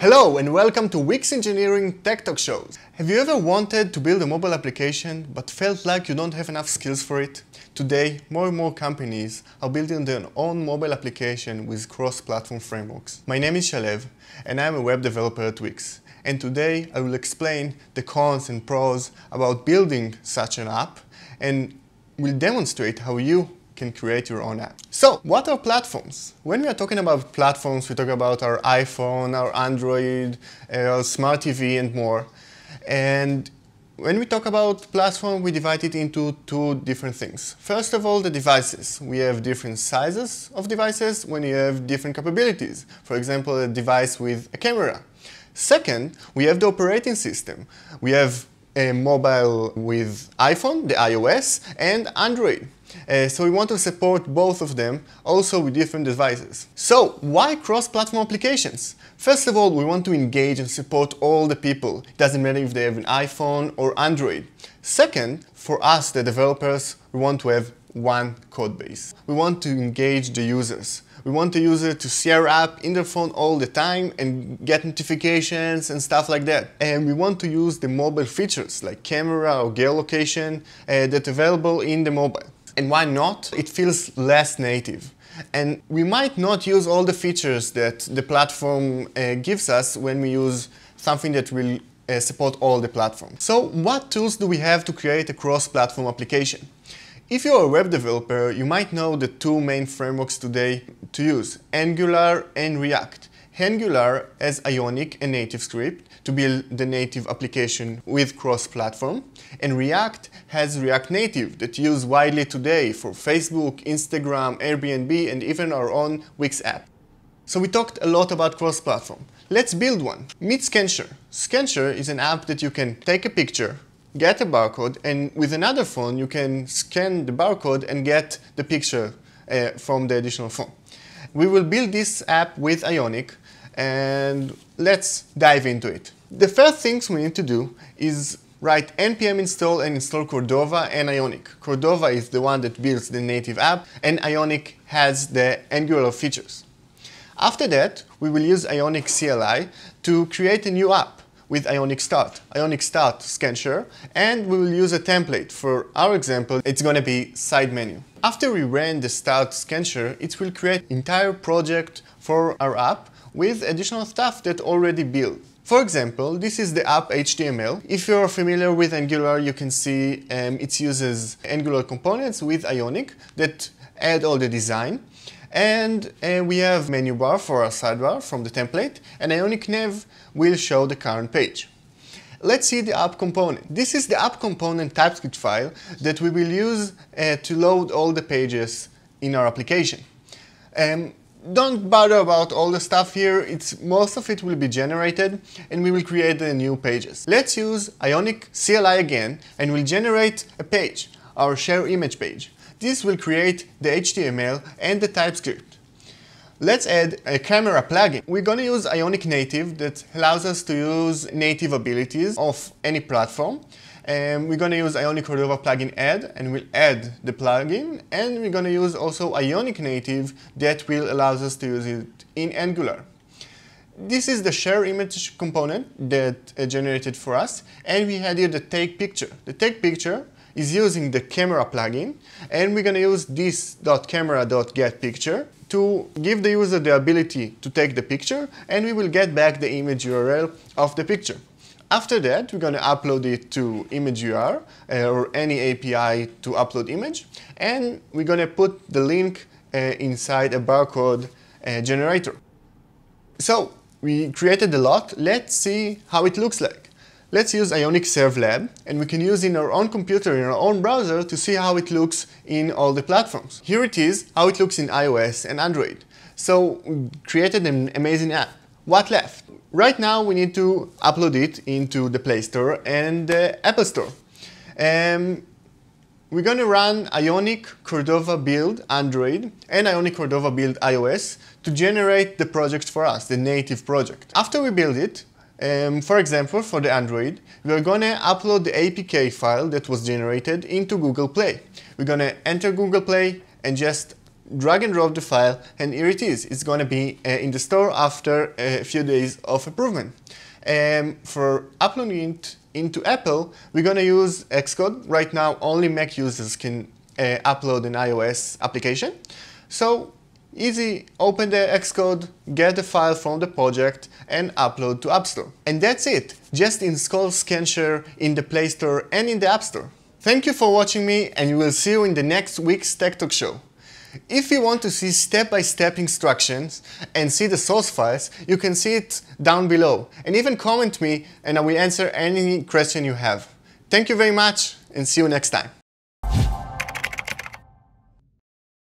Hello and welcome to Wix Engineering Tech Talk shows. Have you ever wanted to build a mobile application but felt like you don't have enough skills for it? Today, more and more companies are building their own mobile application with cross-platform frameworks. My name is Shalev and I am a web developer at Wix. And today I will explain the cons and pros about building such an app and will demonstrate how you can create your own app. So, what are platforms? When we are talking about platforms, we talk about our iPhone, our Android, our smart TV and more. And when we talk about platform, we divide it into two different things. First of all, the devices. We have different sizes of devices when you have different capabilities. For example, a device with a camera. Second, we have the operating system. We have a mobile with iPhone, the iOS, and Android. So we want to support both of them, also with different devices. So why cross-platform applications? First of all, we want to engage and support all the people. It doesn't matter if they have an iPhone or Android. Second, for us, the developers, we want to have one code base. We want to engage the users. We want the user to see our app in their phone all the time and get notifications and stuff like that. And we want to use the mobile features like camera or geolocation that's available in the mobile. And why not? It feels less native. And we might not use all the features that the platform gives us when we use something that will support all the platforms. So what tools do we have to create a cross-platform application? If you're a web developer, you might know the two main frameworks today to use, Angular and React. Angular has Ionic, a native script, to build the native application with cross-platform, and React has React Native that used widely today for Facebook, Instagram, Airbnb, and even our own Wix app. So we talked a lot about cross-platform. Let's build one. Meet ScanShare. ScanShare is an app that you can take a picture, get a barcode, and with another phone you can scan the barcode and get the picture from the additional phone. We will build this app with Ionic, and let's dive into it. The first things we need to do is write npm install and install Cordova and Ionic. Cordova is the one that builds the native app, and Ionic has the Angular features. After that, we will use Ionic CLI to create a new app with Ionic Start. Ionic Start ScanShare, and we will use a template. For our example, it's going to be side menu. After we ran the Start ScanShare, it will create an entire project for our app with additional stuff that already built. For example, this is the app HTML. If you're familiar with Angular, you can see it uses Angular components with Ionic that add all the design. And we have menu bar for our sidebar from the template, and Ionic nav will show the current page. Let's see the app component. This is the app component TypeScript file that we will use to load all the pages in our application. Don't bother about all the stuff here, most of it will be generated and we will create the new pages. Let's use Ionic CLI again and we'll generate a page, our share image page. This will create the HTML and the TypeScript. Let's add a camera plugin. We're going to use Ionic Native that allows us to use native abilities of any platform. We're going to use Ionic Cordova plugin add, and we'll add the plugin, and we're going to use also Ionic Native that will allow us to use it in Angular. This is the share image component that generated for us, and we had here the take picture. The take picture is using the camera plugin, and we're going to use this.camera.getPicture to give the user the ability to take the picture, and we will get back the image URL of the picture. After that, we're going to upload it to ImageUR or any API to upload image, and we're going to put the link inside a barcode generator. So we created a lot. Let's see how it looks like. Let's use Ionic Serve Lab, and we can use in our own computer, in our own browser, to see how it looks in all the platforms. Here it is, how it looks in iOS and Android. So we created an amazing app. What left? Right now we need to upload it into the Play Store and the Apple Store. We're going to run Ionic Cordova build Android and Ionic Cordova build iOS to generate the project for us, the native project. After we build it, for example, for the Android, we're going to upload the APK file that was generated into Google Play. We're going to enter Google Play and just drag and drop the file, and here it is. It's going to be in the store after a few days of improvement. For uploading it into Apple, we're going to use Xcode. Right now, only Mac users can upload an iOS application. So, easy, open the Xcode, get the file from the project, and upload to App Store. And that's it. Just install ScanShare in the Play Store and in the App Store. Thank you for watching me, and we will see you in the next week's Tech Talk show. If you want to see step-by-step instructions and see the source files, you can see it down below. And even comment me and I will answer any question you have. Thank you very much and see you next time.